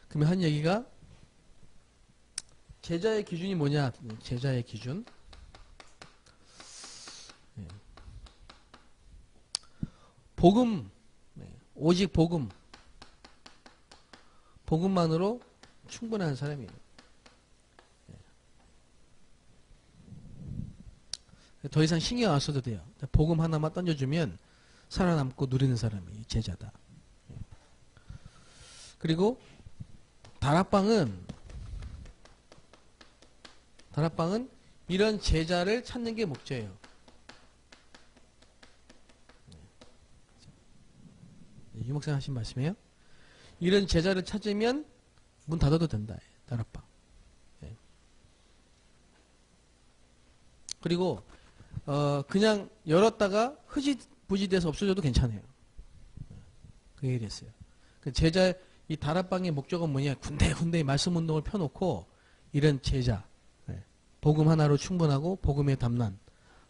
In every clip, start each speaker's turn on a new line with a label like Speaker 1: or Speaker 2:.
Speaker 1: 그러면 한 얘기가 제자의 기준이 뭐냐? 제자의 기준. 복음, 오직 복음, 복음만으로 충분한 사람이에요. 더 이상 신경 안 써도 돼요. 복음 하나만 던져주면 살아남고 누리는 사람이 제자다. 그리고 다락방은 이런 제자를 찾는 게 목적이에요. 유목사님 하신 말씀이에요. 이런 제자를 찾으면 문 닫아도 된다. 다락방. 그리고 그냥 열었다가 흐지부지돼서 없어져도 괜찮아요. 그 얘기를 했어요. 그 제자 이 다락방의 목적은 뭐냐? 군데군데 말씀 운동을 펴놓고 이런 제자, 복음 하나로 충분하고 복음의 담난,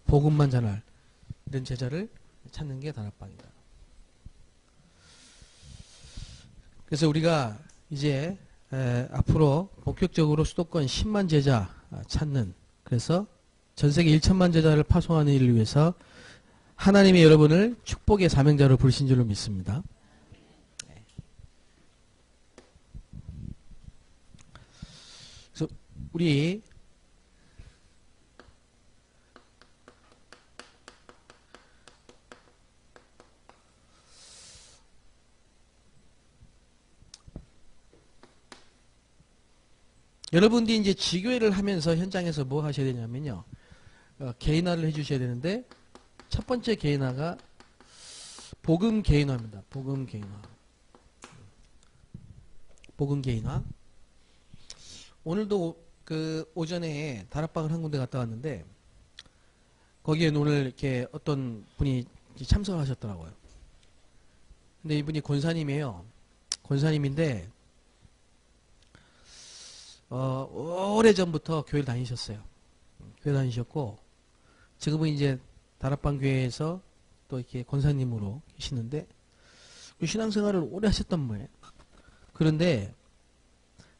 Speaker 1: 복음만 전할 이런 제자를 찾는 게 다락방이다. 그래서 우리가 이제 앞으로 본격적으로 수도권 10만 제자 찾는, 그래서 전세계 1천만 제자를 파송하는 일을 위해서 하나님이 여러분을 축복의 사명자로 부르신 줄로 믿습니다. 그래서 우리 여러분들이 이제 지교회를 하면서 현장에서 뭐 하셔야 되냐면요. 개인화를 해주셔야 되는데, 첫 번째 개인화가 복음 개인화입니다. 복음 개인화. 복음 개인화. 오늘도 그 오전에 다락방을 한 군데 갔다 왔는데, 거기에 오늘 이렇게 어떤 분이 참석을 하셨더라고요. 근데 이분이 권사님이에요. 권사님인데, 오래전부터 교회를 다니셨어요. 교회 다니셨고, 지금은 이제 다락방 교회에서 또 이렇게 권사님으로 계시는데, 신앙생활을 오래 하셨단 말이에요. 그런데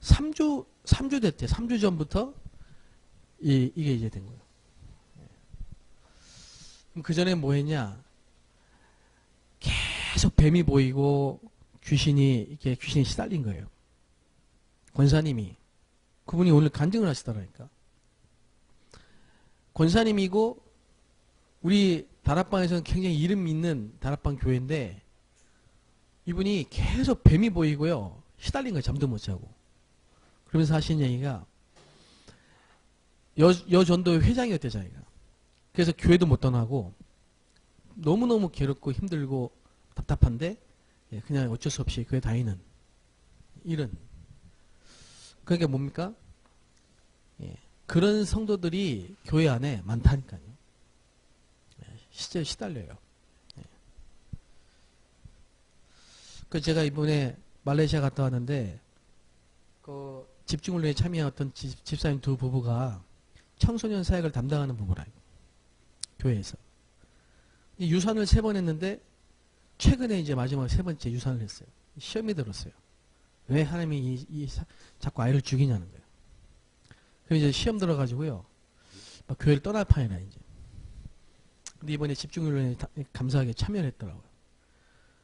Speaker 1: 3주 됐대. 3주 전부터 이게 이제 된 거예요. 그 전에 뭐 했냐? 계속 뱀이 보이고 귀신이 시달린 거예요. 권사님이. 그분이 오늘 간증을 하시더라니까. 권사님이고, 우리 다락방에서는 굉장히 이름 있는 다락방 교회인데, 이분이 계속 뱀이 보이고요. 시달린 거예요. 잠도 못 자고. 그러면서 하신 얘기가, 여전도회 회장이었대, 자기가. 그래서 교회도 못 떠나고, 너무너무 괴롭고 힘들고 답답한데, 그냥 어쩔 수 없이 교회 다니는, 이런. 그러니까 뭡니까? 그런 성도들이 교회 안에 많다니까요. 실제 시달려요. 그 제가 이번에 말레이시아 갔다 왔는데, 그 집중훈련에 참여했던 집사님 두 부부가 청소년 사역을 담당하는 부부라요. 교회에서. 유산을 3번 했는데, 최근에 이제 마지막 3번째 유산을 했어요. 시험이 들었어요. 왜 하나님이 자꾸 아이를 죽이냐는 거예요. 그래서 이제 시험 들어가지고요. 막 교회를 떠날 판이라 이제. 근데 이번에 집중훈련에 감사하게 참여를 했더라고요.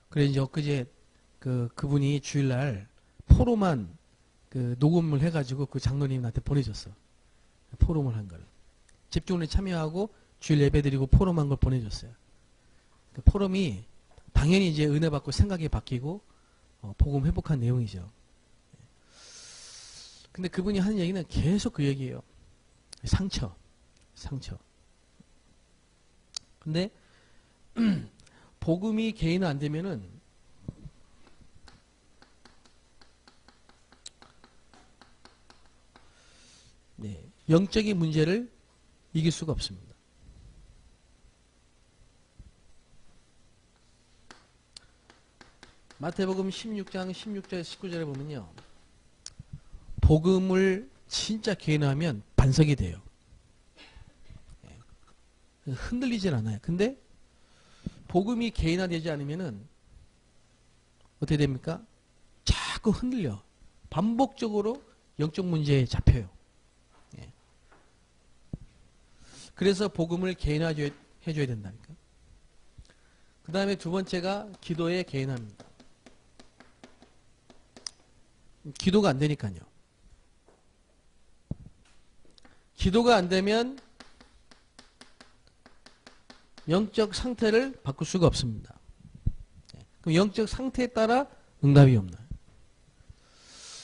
Speaker 1: 그래서 이제 엊그제 그분이 주일날 포로만 녹음을 해가지고 그 장로님한테 보내줬어. 포럼을 한 거를. 집중훈련에 참여하고 주일 예배 드리고 포럼한 걸 보내줬어요. 그 포럼이 당연히 이제 은혜 받고 생각이 바뀌고 복음 회복한 내용이죠. 근데 그분이 하는 얘기는 계속 그 얘기예요. 상처. 근데 복음이 개인화 안 되면은 영적인 문제를 이길 수가 없습니다. 마태복음 16장 16절 19절에 보면요. 복음을 진짜 개인화하면 반석이 돼요. 흔들리질 않아요. 근데 복음이 개인화되지 않으면은 어떻게 됩니까? 자꾸 흔들려. 반복적으로 영적 문제에 잡혀요. 예. 그래서 복음을 개인화해줘야 된다니까. 그 다음에 두 번째가 기도의 개인화입니다. 기도가 안 되니까요. 기도가 안 되면 영적 상태를 바꿀 수가 없습니다. 그럼 영적 상태에 따라 응답이 없나요?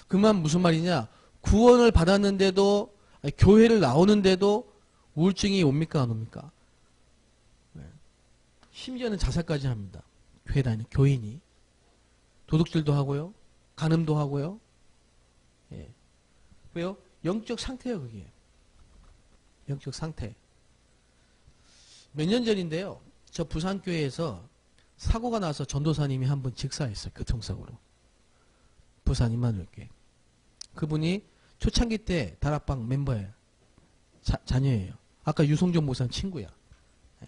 Speaker 1: 그 말 무슨 말이냐? 구원을 받았는데도 아니, 교회를 나오는데도 우울증이 옵니까 안 옵니까? 심지어는 자살까지 합니다. 교회 다니는 교인이 도둑질도 하고요, 간음도 하고요. 예. 왜요? 영적 상태예요, 그게. 영적 상태. 몇 년 전인데요. 저 부산교회에서 사고가 나서 전도사님이 한 분 직사했어요. 교통사고로. 부산 임마누엘교회. 그분이 초창기 때 다락방 멤버예요. 자녀예요. 아까 유성종 목사님 친구야. 예.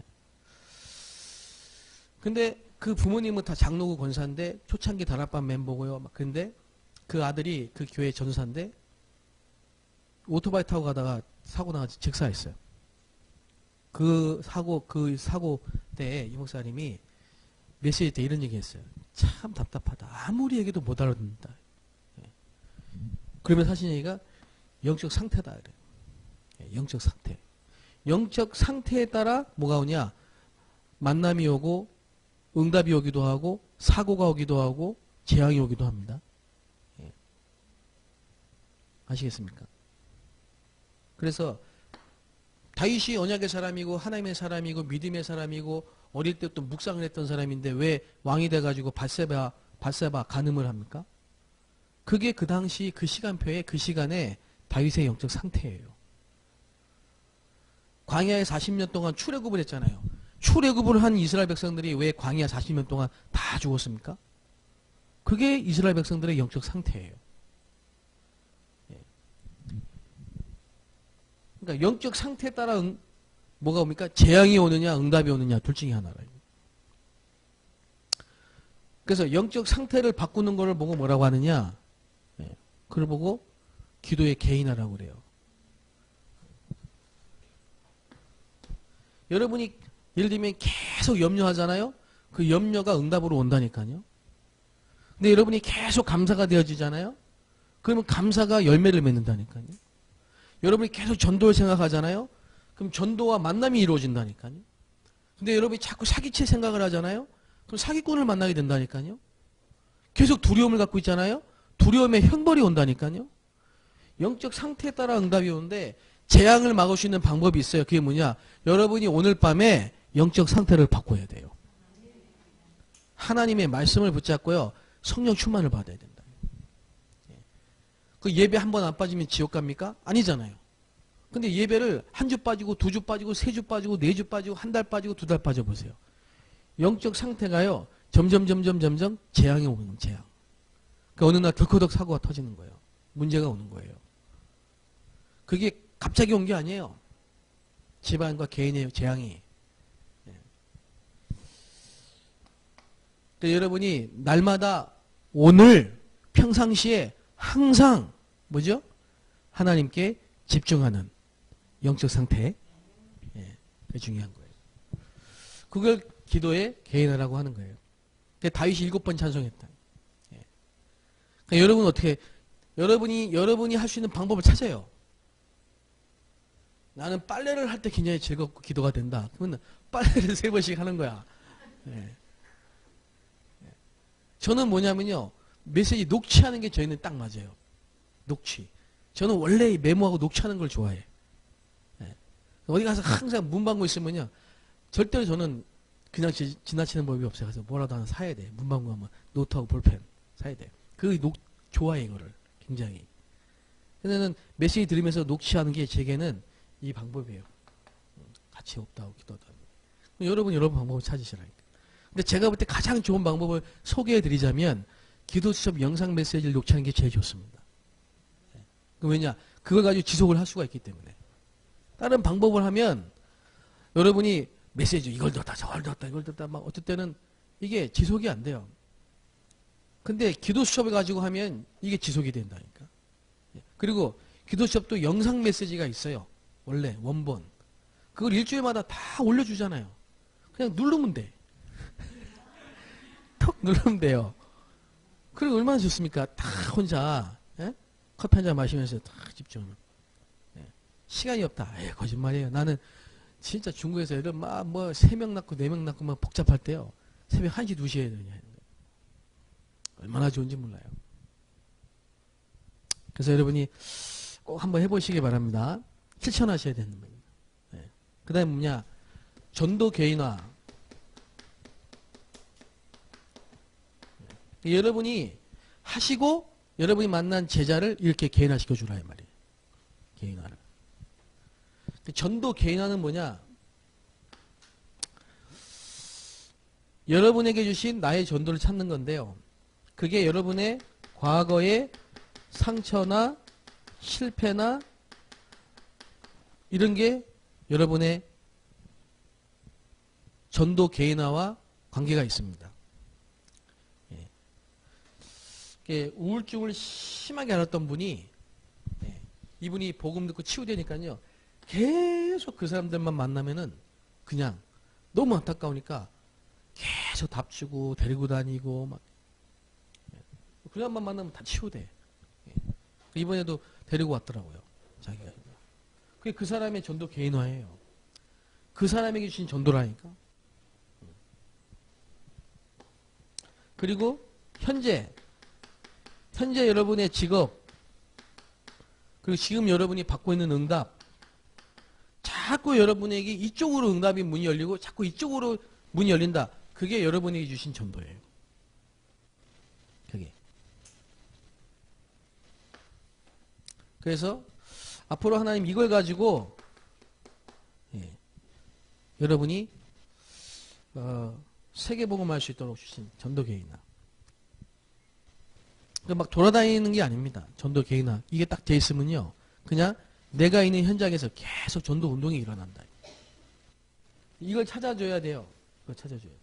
Speaker 1: 근데 그 부모님은 다 장로구 권사인데 초창기 다락방 멤버고요. 근데 그 아들이 그 교회 전도사인데 오토바이 타고 가다가 사고 나서 직사했어요. 그 사고 때에 이 목사님이 메시지 때 이런 얘기 했어요. 참 답답하다. 아무리 얘기도 못 알아듣는다. 예. 그러면 하신 얘기가 영적 상태다. 그래요. 예, 영적 상태. 영적 상태에 따라 뭐가 오냐? 만남이 오고, 응답이 오기도 하고, 사고가 오기도 하고, 재앙이 오기도 합니다. 예. 아시겠습니까? 그래서 다윗이 언약의 사람이고 하나님의 사람이고 믿음의 사람이고 어릴 때부터 묵상을 했던 사람인데 왜 왕이 돼가지고 바세바 간음을 합니까? 그게 그 당시 그 시간표에 그 시간에 다윗의 영적 상태예요. 광야에 40년 동안 출애굽을 했잖아요. 출애굽을 한 이스라엘 백성들이 왜 광야 40년 동안 다 죽었습니까? 그게 이스라엘 백성들의 영적 상태예요. 그러니까 영적 상태에 따라 뭐가 옵니까? 재앙이 오느냐 응답이 오느냐 둘 중에 하나라. 그래서 영적 상태를 바꾸는 것을 보고 뭐라고 하느냐? 예, 그걸 보고 기도의 개인화라고 그래요. 여러분이 예를 들면 계속 염려하잖아요. 그 염려가 응답으로 온다니까요. 근데 여러분이 계속 감사가 되어지잖아요. 그러면 감사가 열매를 맺는다니까요. 여러분이 계속 전도를 생각하잖아요. 그럼 전도와 만남이 이루어진다니까요. 근데 여러분이 자꾸 사기칠 생각을 하잖아요. 그럼 사기꾼을 만나게 된다니까요. 계속 두려움을 갖고 있잖아요. 두려움에 형벌이 온다니까요. 영적 상태에 따라 응답이 오는데 재앙을 막을 수 있는 방법이 있어요. 그게 뭐냐? 여러분이 오늘 밤에 영적 상태를 바꿔야 돼요. 하나님의 말씀을 붙잡고요. 성령 충만을 받아야 된다. 그 예배 한 번 안 빠지면 지옥 갑니까? 아니잖아요. 근데 예배를 한 주 빠지고 두 주 빠지고 세 주 빠지고 네 주 빠지고 한 달 빠지고 두 달 빠져보세요. 영적 상태가요. 점점 재앙이 오는 거예요. 재앙. 그러니까 어느 날 덜커덕 사고가 터지는 거예요. 문제가 오는 거예요. 그게 갑자기 온 게 아니에요. 집안과 개인의 재앙이. 네. 여러분이 날마다 오늘 평상시에 항상 뭐죠? 하나님께 집중하는 영적 상태. 예, 그게 중요한 거예요. 그걸 기도의 개인화라고 하는 거예요. 다윗이 7번 찬송했다. 예. 그러니까 여러분 어떻게 여러분이 할 수 있는 방법을 찾아요. 나는 빨래를 할 때 굉장히 즐겁고 기도가 된다. 그러면 빨래를 3번씩 하는 거야. 예. 저는 뭐냐면요. 메시지 녹취하는 게 저희는 딱 맞아요. 녹취. 저는 원래 메모하고 녹취하는 걸 좋아해. 네. 어디 가서 항상 문방구 있으면요. 절대로 저는 그냥 지나치는 법이 없어요. 그래서 뭐라도 하나 사야 돼. 문방구 가면 노트하고 볼펜 사야 돼. 좋아해, 이거를. 굉장히. 그래서 메시지 들으면서 녹취하는 게 제게는 이 방법이에요. 가치 없다고 기도하다. 여러분 방법을 찾으시라니까. 근데 제가 볼 때 가장 좋은 방법을 소개해 드리자면 기도 수첩 영상 메시지를 녹취하는 게 제일 좋습니다. 왜냐? 그걸 가지고 지속을 할 수가 있기 때문에. 다른 방법을 하면 여러분이 메시지 이걸 넣었다 저걸 넣었다 이걸 넣었다 막 어떨 때는 이게 지속이 안 돼요. 근데 기도 수첩을 가지고 하면 이게 지속이 된다니까. 그리고 기도 수첩도 영상 메시지가 있어요. 원래 원본. 그걸 일주일마다 다 올려주잖아요. 그냥 누르면 돼. 톡 누르면 돼요. 그리고 얼마나 좋습니까? 다 혼자 예? 커피 한 잔 마시면서 다 집중하면. 예. 시간이 없다. 에이, 거짓말이에요. 나는 진짜 중국에서 애들 막 뭐 3명 낳고 4명 낳고 막 복잡할 때요. 새벽 1시, 2시에 되냐. 얼마나 좋은지 몰라요. 그래서 여러분이 꼭 한번 해보시기 바랍니다. 실천하셔야 되는 겁니다. 네. 그 다음에 뭐냐. 전도 개인화. 여러분이 하시고 여러분이 만난 제자를 이렇게 개인화 시켜주라 이 말이에요. 개인화를. 전도 개인화는 뭐냐. 여러분에게 주신 나의 전도를 찾는 건데요. 그게 여러분의 과거의 상처나 실패나 이런 게 여러분의 전도 개인화와 관계가 있습니다. 예. 우울증을 심하게 앓았던 분이 이분이 복음 듣고 치유되니까요. 계속 그 사람들만 만나면은 그냥 너무 안타까우니까 계속 답주고 데리고 다니고 막 그 사람만 만나면 다 치유돼. 이번에도 데리고 왔더라고요. 자기가. 그게 그 사람의 전도 개인화예요. 그 사람에게 주신 전도라니까. 그리고 현재 여러분의 직업 그리고 지금 여러분이 받고 있는 응답 자꾸 여러분에게 이쪽으로 응답이 문이 열리고 자꾸 이쪽으로 문이 열린다. 그게 여러분에게 주신 전도예요. 그게. 그래서 앞으로 하나님 이걸 가지고 여러분이 세계복음할 수 있도록 주신 전도 개인화. 막 돌아다니는 게 아닙니다. 전도 개인화. 이게 딱 돼 있으면요. 그냥 내가 있는 현장에서 계속 전도 운동이 일어난다. 이걸 찾아줘야 돼요. 이걸 찾아줘야 돼.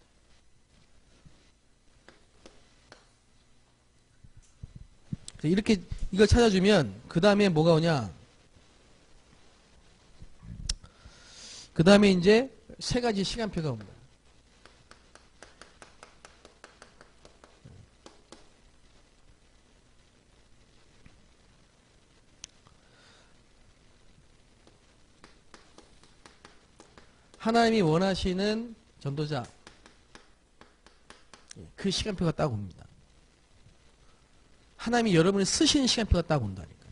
Speaker 1: 이렇게 이걸 찾아주면 그 다음에 뭐가 오냐? 그 다음에 이제 3가지 시간표가 옵니다. 하나님이 원하시는 전도자 그 시간표가 딱 옵니다. 하나님이 여러분을 쓰시는 시간표가 딱 온다니까.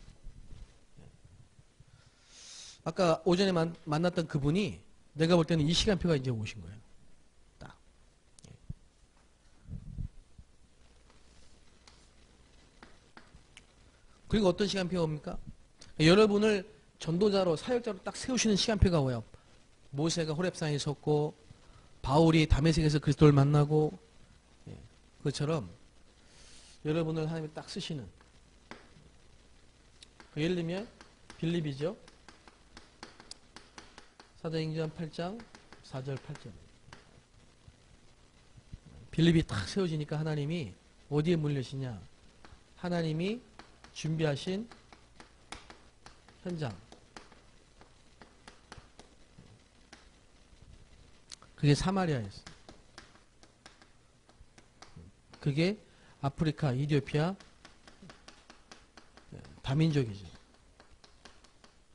Speaker 1: 아까 오전에 만났던 그분이 내가 볼 때는 이 시간표가 이제 오신 거예요. 딱. 그리고 어떤 시간표가 옵니까? 여러분을 전도자로 사역자로 딱 세우시는 시간표가 와요. 모세가 호렙산에 섰고 바울이 다메섹에서 그리스도를 만나고 그것처럼 여러분을 하나님이 딱 쓰시는 예를 들면 빌립이죠. 사도행전 8장 4절 8절 빌립이 딱 세워지니까 하나님이 어디에 물려시냐 하나님이 준비하신 현장 그게 사마리아였어요. 그게 아프리카, 이디오피아 다민족이죠.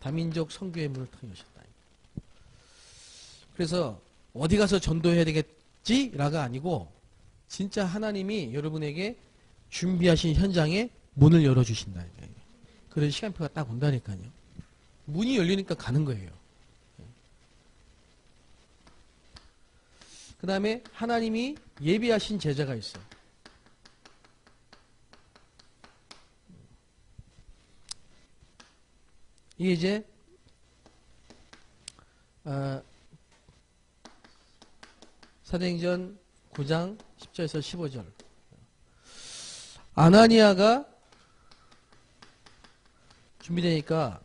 Speaker 1: 다민족 선교의 문을 통해 오셨다. 그래서 어디 가서 전도해야 되겠지라가 아니고 진짜 하나님이 여러분에게 준비하신 현장에 문을 열어주신다. 그래서 시간표가 딱 온다니까요. 문이 열리니까 가는 거예요. 그 다음에 하나님이 예비하신 제자가 있어. 이게 이제 사도행전 9장 10절에서 15절 아나니아가 준비되니까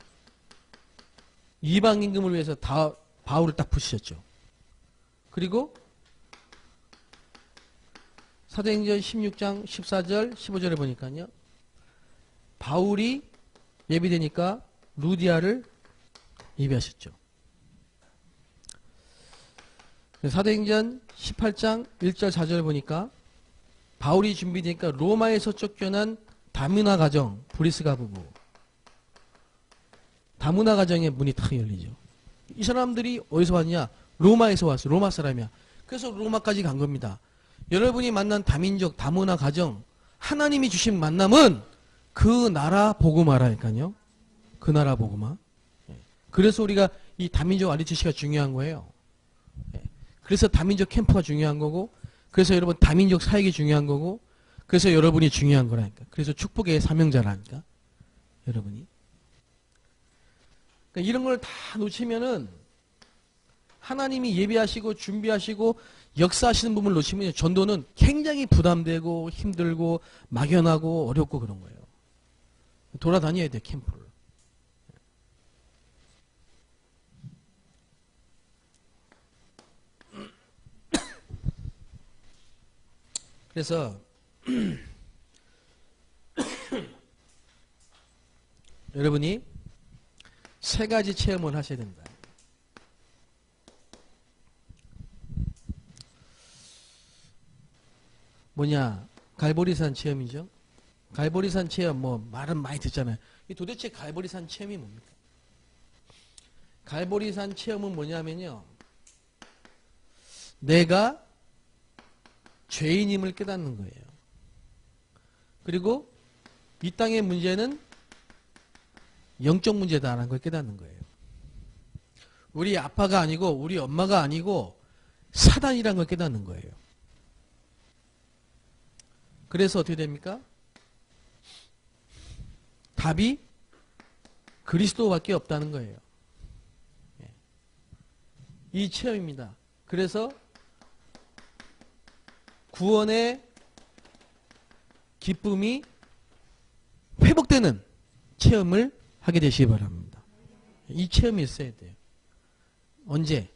Speaker 1: 이방 임금을 위해서 바울을 딱 부시셨죠. 그리고 사도행전 16장 14절 15절에 보니까요. 바울이 예비되니까 루디아를 예비하셨죠. 사도행전 18장 1절 4절에 보니까 바울이 준비되니까 로마에서 쫓겨난 다문화 가정 브리스가 부부, 다문화 가정의 문이 탁 열리죠. 이 사람들이 어디서 왔냐? 로마에서 왔어. 로마 사람이야. 그래서 로마까지 간 겁니다. 여러분이 만난 다민족 다문화 가정, 하나님이 주신 만남은 그 나라 복음화라니까요. 그 나라 복음화. 그래서 우리가 이 다민족 RUTC가 중요한 거예요. 그래서 다민족 캠프가 중요한 거고, 그래서 여러분 다민족 사역이 중요한 거고, 그래서 여러분이 중요한 거라니까. 그래서 축복의 사명자라니까. 여러분이. 그러니까 이런 걸 다 놓치면은 하나님이 예비하시고 준비하시고 역사하시는 부분을 놓치면 전도는 굉장히 부담되고 힘들고 막연하고 어렵고 그런 거예요. 돌아다녀야 돼, 캠프를. 그래서 여러분이 세 가지 체험을 하셔야 된다. 뭐냐? 갈보리산 체험이죠. 갈보리산 체험, 뭐 말은 많이 듣잖아요. 도대체 갈보리산 체험이 뭡니까? 갈보리산 체험은 뭐냐면요, 내가 죄인임을 깨닫는 거예요. 그리고 이 땅의 문제는 영적 문제다라는 걸 깨닫는 거예요. 우리 아빠가 아니고 우리 엄마가 아니고 사단이라는 걸 깨닫는 거예요. 그래서 어떻게 됩니까? 답이 그리스도밖에 없다는 거예요. 이 체험입니다. 그래서 구원의 기쁨이 회복되는 체험을 하게 되시기 바랍니다. 이 체험이 있어야 돼요. 언제?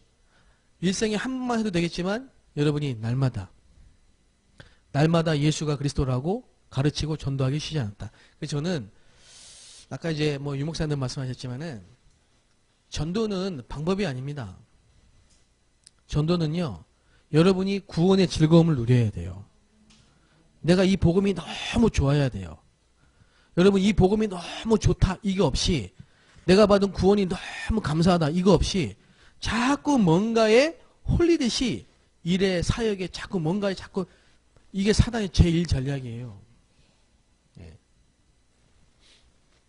Speaker 1: 일생에 한 번만 해도 되겠지만 여러분이 날마다 예수가 그리스도라고 가르치고 전도하기 쉬지 않았다. 그래서 저는 아까 이제 뭐 유목사님 말씀하셨지만은 전도는 방법이 아닙니다. 전도는요, 여러분이 구원의 즐거움을 누려야 돼요. 내가 이 복음이 너무 좋아야 돼요. 여러분 이 복음이 너무 좋다 이거 없이, 내가 받은 구원이 너무 감사하다 이거 없이 자꾸 뭔가에 홀리듯이 일에 사역에 자꾸 뭔가에 자꾸, 이게 사단의 제1 전략이에요. 예.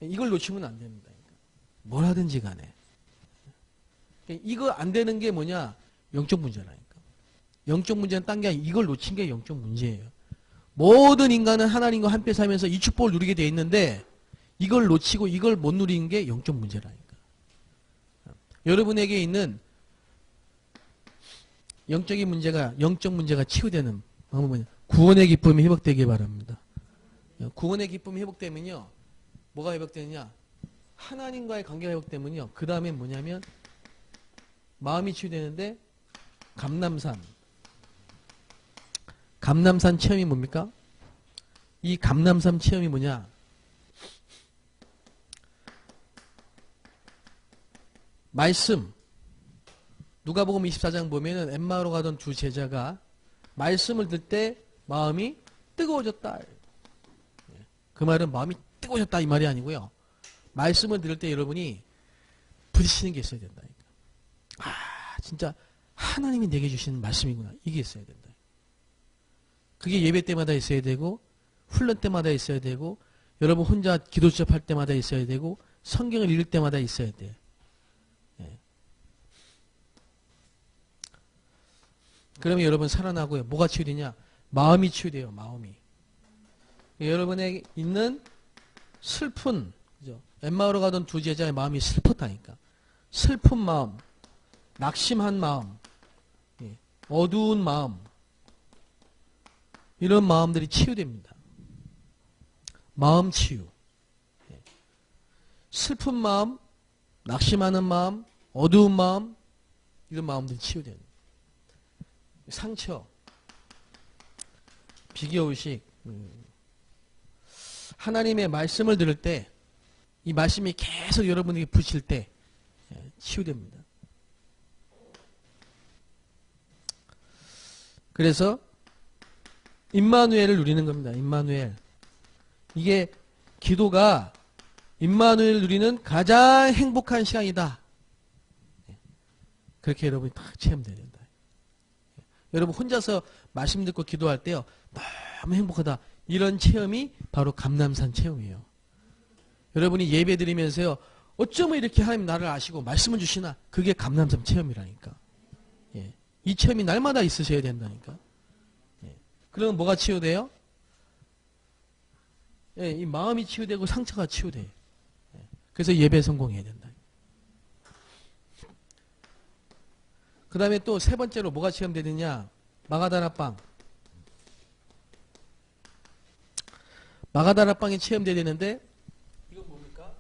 Speaker 1: 이걸 놓치면 안 됩니다. 뭘 하든지 간에. 이거 안 되는 게 뭐냐? 영적 문제라니까. 영적 문제는 딴 게 아니라 이걸 놓친 게 영적 문제예요. 모든 인간은 하나님과 함께 살면서 이 축복을 누리게 되어 있는데 이걸 놓치고 이걸 못 누리는 게 영적 문제라니까. 여러분에게 있는 영적 문제가 치유되는 방법은 구원의 기쁨이 회복되기 바랍니다. 구원의 기쁨이 회복되면요, 뭐가 회복되느냐? 하나님과의 관계가 회복되면요, 그 다음에 뭐냐면 마음이 치유되는데 감남산 체험이 뭡니까? 이 감남산 체험이 뭐냐? 말씀, 누가복음 24장 보면은 엠마오로 가던 두 제자가 말씀을 들 때 마음이 뜨거워졌다. 그 말은 마음이 뜨거워졌다 이 말이 아니고요, 말씀을 들을 때 여러분이 부딪히는 게 있어야 된다. 아, 진짜 하나님이 내게 주시는 말씀이구나, 이게 있어야 된다. 그게 예배 때마다 있어야 되고, 훈련 때마다 있어야 되고, 여러분 혼자 기도 수업할 때마다 있어야 되고, 성경을 읽을 때마다 있어야 돼요. 예. 그러면 여러분 살아나고요. 뭐가 치유되냐? 마음이 치유돼요. 마음이. 여러분에게 있는 슬픈, 그죠? 엠마오로 가던 두 제자의 마음이 슬펐다니까. 슬픈 마음, 낙심한 마음, 예. 어두운 마음, 이런 마음들이 치유됩니다. 마음 치유. 예. 슬픈 마음, 낙심하는 마음, 어두운 마음, 이런 마음들이 치유되는. 상처. 비교의식. 하나님의 말씀을 들을 때 이 말씀이 계속 여러분에게 부칠 때 치유됩니다. 그래서 임마누엘을 누리는 겁니다. 임마누엘. 이게 기도가 임마누엘을 누리는 가장 행복한 시간이다. 그렇게 여러분이 딱 체험돼야 된다. 여러분 혼자서 말씀 듣고 기도할 때요. 너무 행복하다. 이런 체험이 바로 감람산 체험이에요. 여러분이 예배 드리면서요. 어쩌면 이렇게 하나님 나를 아시고 말씀을 주시나. 그게 감람산 체험이라니까. 예. 이 체험이 날마다 있으셔야 된다니까. 예. 그러면 뭐가 치유돼요? 예, 이 마음이 치유되고 상처가 치유돼요. 예. 그래서 예배 성공해야 된다. 그 다음에 또 세 번째로 뭐가 체험되느냐. 마가다라빵. 마가다라빵이 체험되어야 되는데 이건 뭡니까?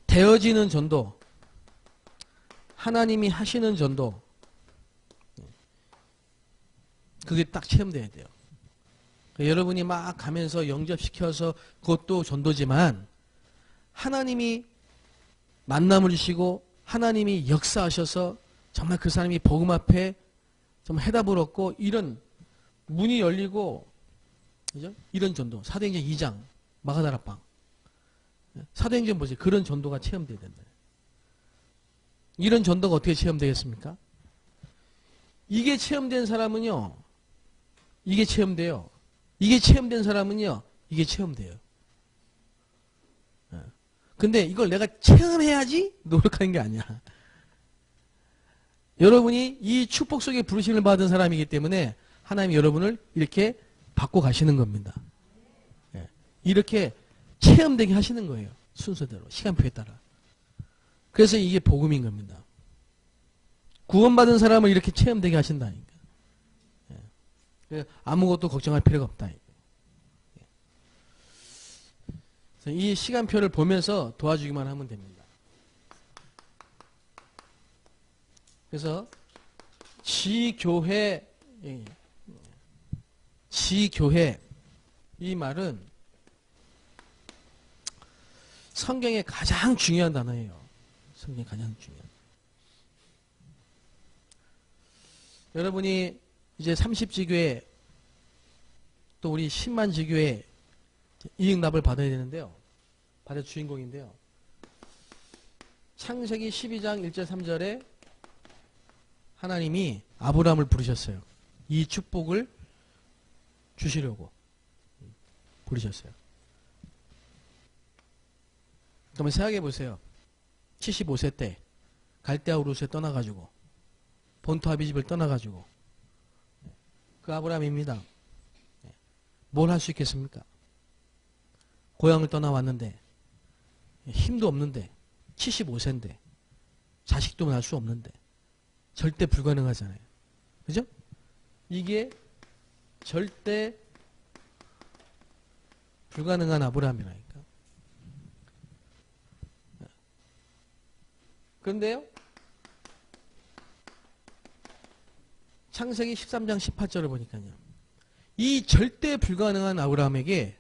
Speaker 1: 되어지는 전도. 하나님이 하시는 전도. 그게 딱 체험돼야 돼요. 그러니까 여러분이 막 가면서 영접시켜서 그것도 전도지만 하나님이 만남을 주시고 하나님이 역사하셔서 정말 그 사람이 복음 앞에 좀 해답을 얻고 이런 문이 열리고 그죠? 이런 전도. 사도행전 2장 마가다라빵. 사도행전 보세요. 그런 전도가 체험돼야 된다. 이런 전도가 어떻게 체험되겠습니까? 이게 체험된 사람은요. 이게 체험돼요. 이게 체험된 사람은요. 이게 체험돼요. 근데 이걸 내가 체험해야지 노력하는 게 아니야. 여러분이 이 축복 속에 부르심을 받은 사람이기 때문에 하나님이 여러분을 이렇게 받고 가시는 겁니다. 이렇게 체험되게 하시는 거예요. 순서대로 시간표에 따라. 그래서 이게 복음인 겁니다. 구원받은 사람을 이렇게 체험되게 하신다니까. 아무것도 걱정할 필요가 없다. 이 시간표를 보면서 도와주기만 하면 됩니다. 그래서 지교회 이 말은 성경에 가장 중요한 단어예요. 성경에 가장 중요한. 여러분이 이제 30지교회 또 우리 10만지교회 이응답을 받아야 되는데요. 받을 주인공인데요. 창세기 12장 1절 3절에 하나님이 아브라함을 부르셨어요. 이 축복을 주시려고 부르셨어요. 그러면 생각해 보세요. 75세 때 갈대아우르스에 떠나가지고 본토 아비집을 떠나가지고 그 아브라함입니다. 뭘 할 수 있겠습니까? 고향을 떠나왔는데 힘도 없는데 75세인데 자식도 낳을 수 없는데 절대 불가능하잖아요. 그죠? 이게 절대 불가능한 아브라함이라니까. 그런데요. 창세기 13장 18절을 보니까요. 이 절대 불가능한 아브라함에게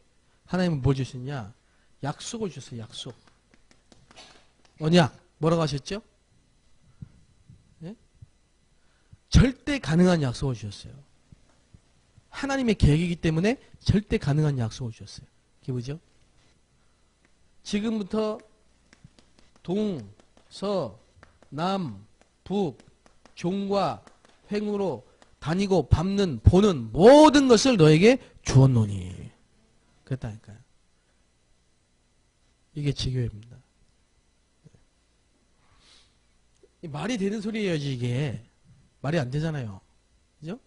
Speaker 1: 하나님은 뭐 주셨냐? 약속을 주셨어요. 약속. 언약. 뭐라고 하셨죠? 네? 절대 가능한 약속을 주셨어요. 하나님의 계획이기 때문에 절대 가능한 약속을 주셨어요. 그게 뭐죠? 지금부터 동, 서, 남, 북, 종과 횡으로 다니고 밟는 보는 모든 것을 너에게 주었노니. 그랬다니까요. 이게 지교회입니다. 말이 되는 소리예요지 이게. 말이 안 되잖아요. 그죠?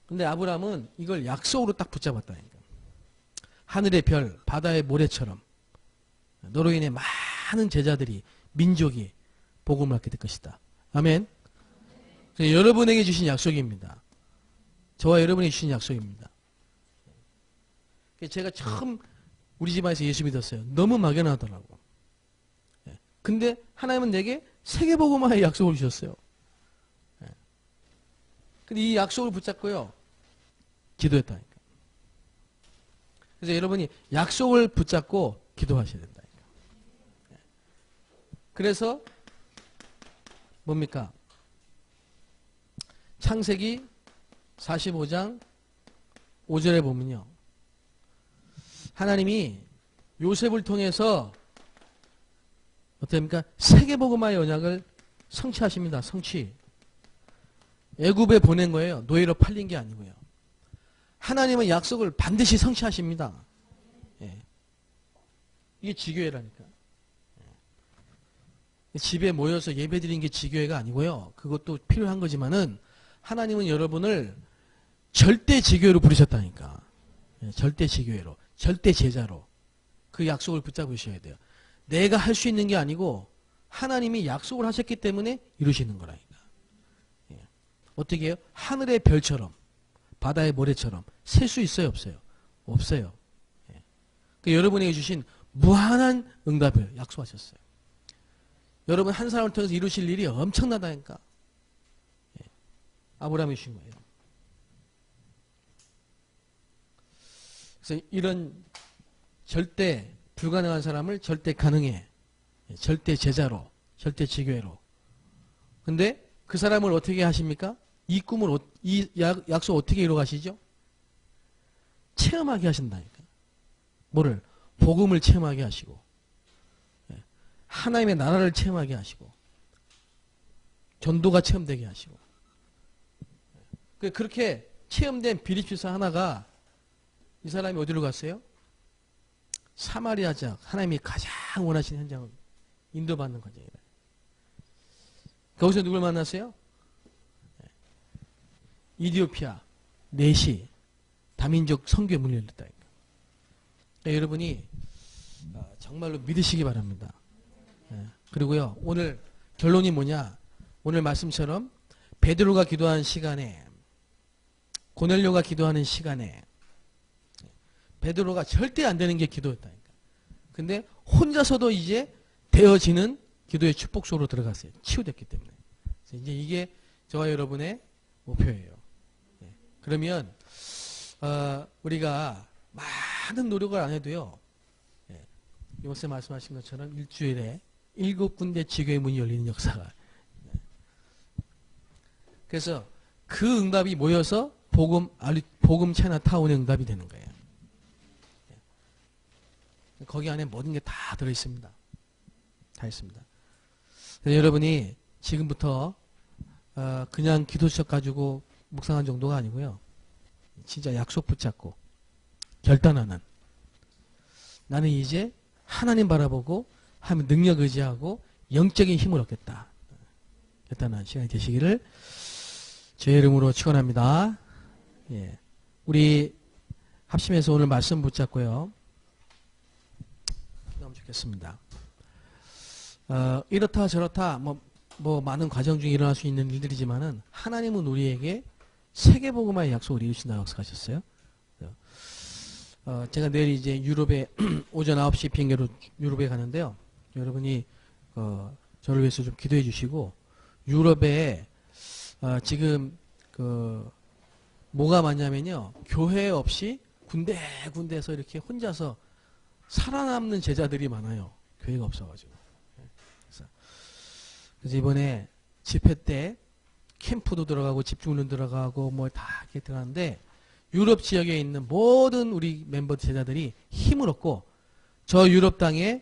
Speaker 1: 근데 아브라함은 이걸 약속으로 딱 붙잡았다니까. 하늘의 별, 바다의 모래처럼 너로 인해 많은 제자들이 민족이 복음을 얻게 될 것이다. 아멘. 여러분에게 주신 약속입니다. 저와 여러분에게 주신 약속입니다. 제가 처음 우리 집안에서 예수 믿었어요. 너무 막연하더라고. 근데 하나님은 내게 세계복음화의 약속을 주셨어요. 근데 이 약속을 붙잡고요. 기도했다니까. 그래서 여러분이 약속을 붙잡고 기도하셔야 된다니까. 그래서 뭡니까? 창세기 45장 5절에 보면요. 하나님이 요셉을 통해서 어떻게 합니까? 세계복음화의 언약을 성취하십니다. 성취. 애굽에 보낸 거예요. 노예로 팔린 게 아니고요. 하나님은 약속을 반드시 성취하십니다. 예. 이게 지교회라니까. 예. 집에 모여서 예배드리는 게 지교회가 아니고요. 그것도 필요한 거지만은 하나님은 여러분을 절대 지교회로 부르셨다니까. 예. 절대 지교회로. 절대 제자로. 그 약속을 붙잡으셔야 돼요. 내가 할 수 있는 게 아니고 하나님이 약속을 하셨기 때문에 이루시는 거라니까. 예. 어떻게 해요? 하늘의 별처럼 바다의 모래처럼 셀 수 있어요? 없어요? 없어요. 예. 그 여러분에게 주신 무한한 응답을 약속하셨어요. 여러분 한 사람을 통해서 이루실 일이 엄청나다니까. 예. 아브라함이 주신 거예요. 그래서 이런 절대 불가능한 사람을 절대 가능해. 절대 제자로, 절대 지교회로. 근데 그 사람을 어떻게 하십니까? 이 꿈을, 이 약속 어떻게 이루어가시죠? 체험하게 하신다니까. 뭐를? 복음을 체험하게 하시고, 하나님의 나라를 체험하게 하시고, 전도가 체험되게 하시고. 그렇게 체험된 비립시사 하나가 이 사람이 어디로 갔어요? 사마리아 지역, 하나님이 가장 원하시는 현장을 인도받는 과정이에요. 거기서 누굴 만났어요? 이디오피아, 내시, 다민족 선교에 물려있다니까. 여러분이 정말로 믿으시기 바랍니다. 그리고요, 오늘 결론이 뭐냐? 오늘 말씀처럼 베드로가 기도한 시간에, 고넬료가 기도하는 시간에, 베드로가 절대 안 되는 게 기도였다니까. 근데 혼자서도 이제 되어지는 기도의 축복 속으로 들어갔어요. 치유됐기 때문에. 그래서 이제 이게 저와 여러분의 목표예요. 그러면 우리가 많은 노력을 안 해도요. 이곳에 말씀하신 것처럼 일주일에 7군데 지교의 문이 열리는 역사가. 그래서 그 응답이 모여서 복음 차이나타운의 응답이 되는 거예요. 거기 안에 모든 게 다 들어있습니다. 다 있습니다. 그래서 여러분이 지금부터 그냥 기도 시작 가지고 묵상한 정도가 아니고요. 진짜 약속 붙잡고 결단하는, 나는 이제 하나님 바라보고 하나님 능력 의지하고 영적인 힘을 얻겠다. 결단하는 시간이 되시기를 주의 이름으로 축원합니다. 예. 우리 합심해서 오늘 말씀 붙잡고요. 기도하면 좋겠습니다. 이렇다 저렇다 뭐 많은 과정 중에 일어날 수 있는 일들이지만은 하나님은 우리에게 세계복음화의 약속을 이루신다고 약속하셨어요. 제가 내일 이제 유럽에 오전 9시 비행기로 유럽에 가는데요. 여러분이 저를 위해서 좀 기도해 주시고, 유럽에 지금 뭐가 많냐면요, 교회 없이 군데군데에서 이렇게 혼자서 살아남는 제자들이 많아요. 교회가 없어가지고. 그래서 이번에 집회 때 캠프도 들어가고 집중훈련 들어가고 뭐 다 이렇게 들어가는데, 유럽 지역에 있는 모든 우리 멤버 제자들이 힘을 얻고 저 유럽 땅에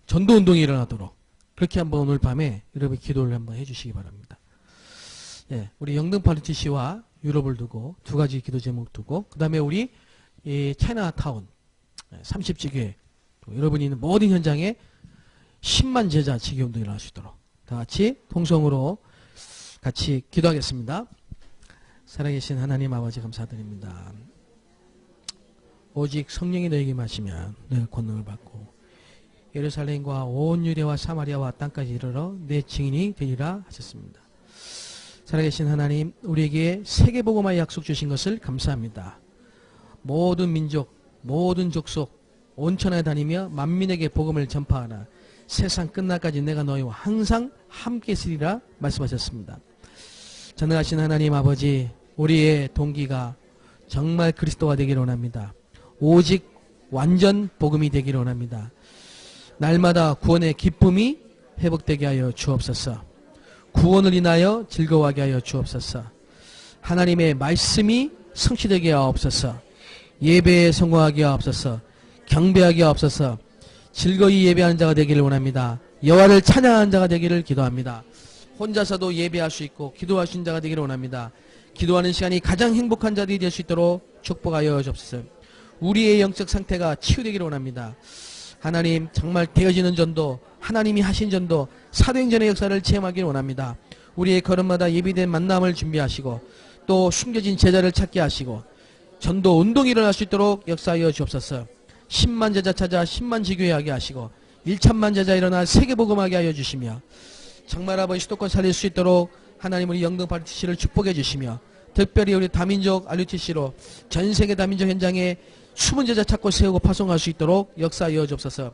Speaker 1: 전도운동이 일어나도록 그렇게 한번 오늘 밤에 여러분 기도를 한번 해주시기 바랍니다. 예, 우리 영등포 RTC와 유럽을 두고 두 가지 기도 제목 두고, 그 다음에 우리 차이나타운 30지교회 여러분이 있는 모든 현장에 10만 제자 지교운동이 일어날 수 있도록 다 같이 통성으로 같이 기도하겠습니다. 살아계신 하나님 아버지 감사드립니다. 오직 성령이 너에게 마시면 늘 권능을 받고 예루살렘과 온 유대와 사마리아와 땅까지 이르러 내 증인이 되리라 하셨습니다. 살아계신 하나님, 우리에게 세계복음화의 약속 주신 것을 감사합니다. 모든 민족, 모든 족속, 온 천하에 다니며 만민에게 복음을 전파하라. 세상 끝날까지 내가 너희와 항상 함께 있으리라 말씀하셨습니다. 전능하신 하나님 아버지, 우리의 동기가 정말 그리스도가 되기를 원합니다. 오직 완전 복음이 되기를 원합니다. 날마다 구원의 기쁨이 회복되게 하여 주옵소서. 구원을 인하여 즐거워하게 하여 주옵소서. 하나님의 말씀이 성취되게 하옵소서. 예배에 성공하게 하옵소서. 경배하게 하옵소서. 즐거이 예배하는 자가 되기를 원합니다. 여호와를 찬양하는 자가 되기를 기도합니다. 혼자서도 예배할 수 있고 기도할 수 있는 자가 되기를 원합니다. 기도하는 시간이 가장 행복한 자들이 될 수 있도록 축복하여 주옵소서. 우리의 영적 상태가 치유되기를 원합니다. 하나님 정말 되어지는 전도, 하나님이 하신 전도, 사도행전의 역사를 체험하기를 원합니다. 우리의 걸음마다 예비된 만남을 준비하시고 또 숨겨진 제자를 찾게 하시고 전도 운동이 일어날 수 있도록 역사하여 주옵소서. 10만 제자 찾아 10만 지교회하게 하시고 1천만 제자 일어나 세계복음하게 하여 주시며 정말 아버지 수도권 살릴 수 있도록 하나님 우리 영등 RUTC를 축복해 주시며 특별히 우리 다민족 RUTC로 전세계 다민족 현장에 숨은 제자 찾고 세우고 파송할 수 있도록 역사하여 주옵소서.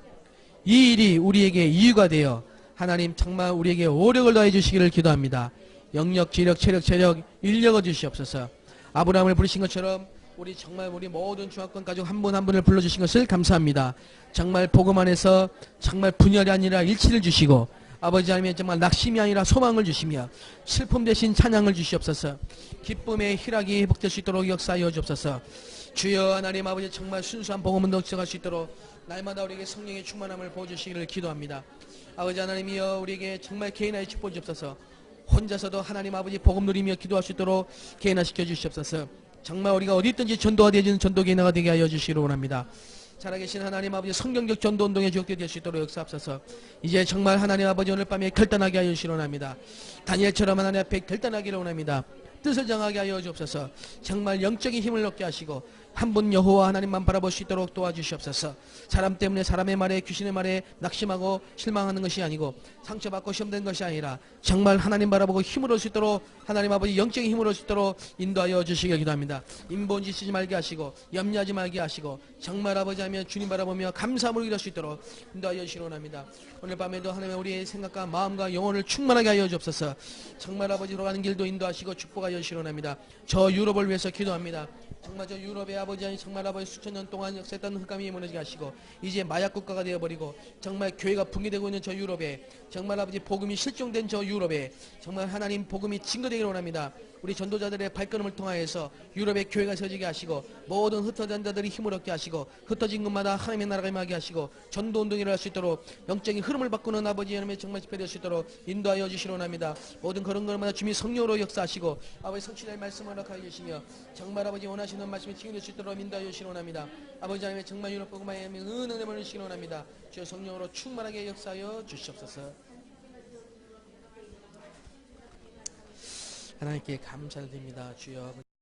Speaker 1: 이 일이 우리에게 이유가 되어 하나님 정말 우리에게 오력을 더해 주시기를 기도합니다. 영력, 지력, 체력, 인력을 주시옵소서. 아브라함을 부르신 것처럼 우리 정말 우리 모든 중화권 가족 한 분 한 분을 불러주신 것을 감사합니다. 정말 복음 안에서 정말 분열이 아니라 일치를 주시고 아버지 하나님 정말 낙심이 아니라 소망을 주시며 슬픔 대신 찬양을 주시옵소서. 기쁨의 희락이 회복될 수 있도록 역사하여 주옵소서. 주여 하나님 아버지 정말 순수한 복음 운동 시작할 수 있도록 날마다 우리에게 성령의 충만함을 보여주시기를 기도합니다. 아버지 하나님이여 우리에게 정말 개인화의 축복 주옵소서. 혼자서도 하나님 아버지 복음 누리며 기도할 수 있도록 개인화시켜 주시옵소서. 정말 우리가 어디 있든지 전도가 되어지는 전도 개인화가 되게 하여 주시기를 원합니다. 살아계신 하나님 아버지 성경적 전도 운동의 주역들이 될 수 있도록 역사하옵소서. 이제 정말 하나님 아버지 오늘 밤에 결단하게 하여 주시기를 원합니다. 다니엘처럼 하나님 앞에 결단하기를 원합니다. 뜻을 정하게 하여 주옵소서. 정말 영적인 힘을 얻게 하시고 한 분 여호와 하나님만 바라볼 수 있도록 도와주시옵소서. 사람 때문에 사람의 말에 귀신의 말에 낙심하고 실망하는 것이 아니고 상처받고 시험된 것이 아니라 정말 하나님 바라보고 힘을 얻을 수 있도록 하나님 아버지 영적인 힘을 얻을 수 있도록 인도하여 주시길 기도합니다. 인본지 쓰지 말게 하시고 염려하지 말게 하시고 정말 아버지 하며 주님 바라보며 감사함을 이룰 수 있도록 인도하여 주시기 원합니다. 오늘 밤에도 하나님 우리의 생각과 마음과 영혼을 충만하게 하여 주옵소서. 정말 아버지로 가는 길도 인도하시고 축복하여 주시기 원합니다. 저 유럽을 위해서 기도합니다. 정말 저 유럽의 아버지 아니 정말 아버지 수천 년 동안 역사했던 흑암이 무너지게 하시고 이제 마약 국가가 되어버리고 정말 교회가 붕괴되고 있는 저 유럽에 정말 아버지 복음이 실종된 저 유럽에 정말 하나님 복음이 증거되기를 원합니다. 우리 전도자들의 발걸음을 통하여서 유럽의 교회가 세워지게 하시고 모든 흩어진 자들이 힘을 얻게 하시고 흩어진 곳마다 하나님의 나라가 임하게 하시고 전도운동이 일어날 수 있도록 영적인 흐름을 바꾸는 아버지 하나님의 정말 집회될 수 있도록 인도하여 주시기 원합니다. 모든 그런 것마다 주님 성령으로 역사하시고 아버지 성취될 말씀을 허락하여 주시며 정말 아버지 원하시는 말씀이 지켜질 수 있도록 인도하여 주시기 원합니다. 아버지 하나님의 정말 유럽 복음의 은혜를 보내주시기 원합니다. 주여 성령으로 충만하게 역사하여 주시옵소서. 하나님께 감사드립니다. 주여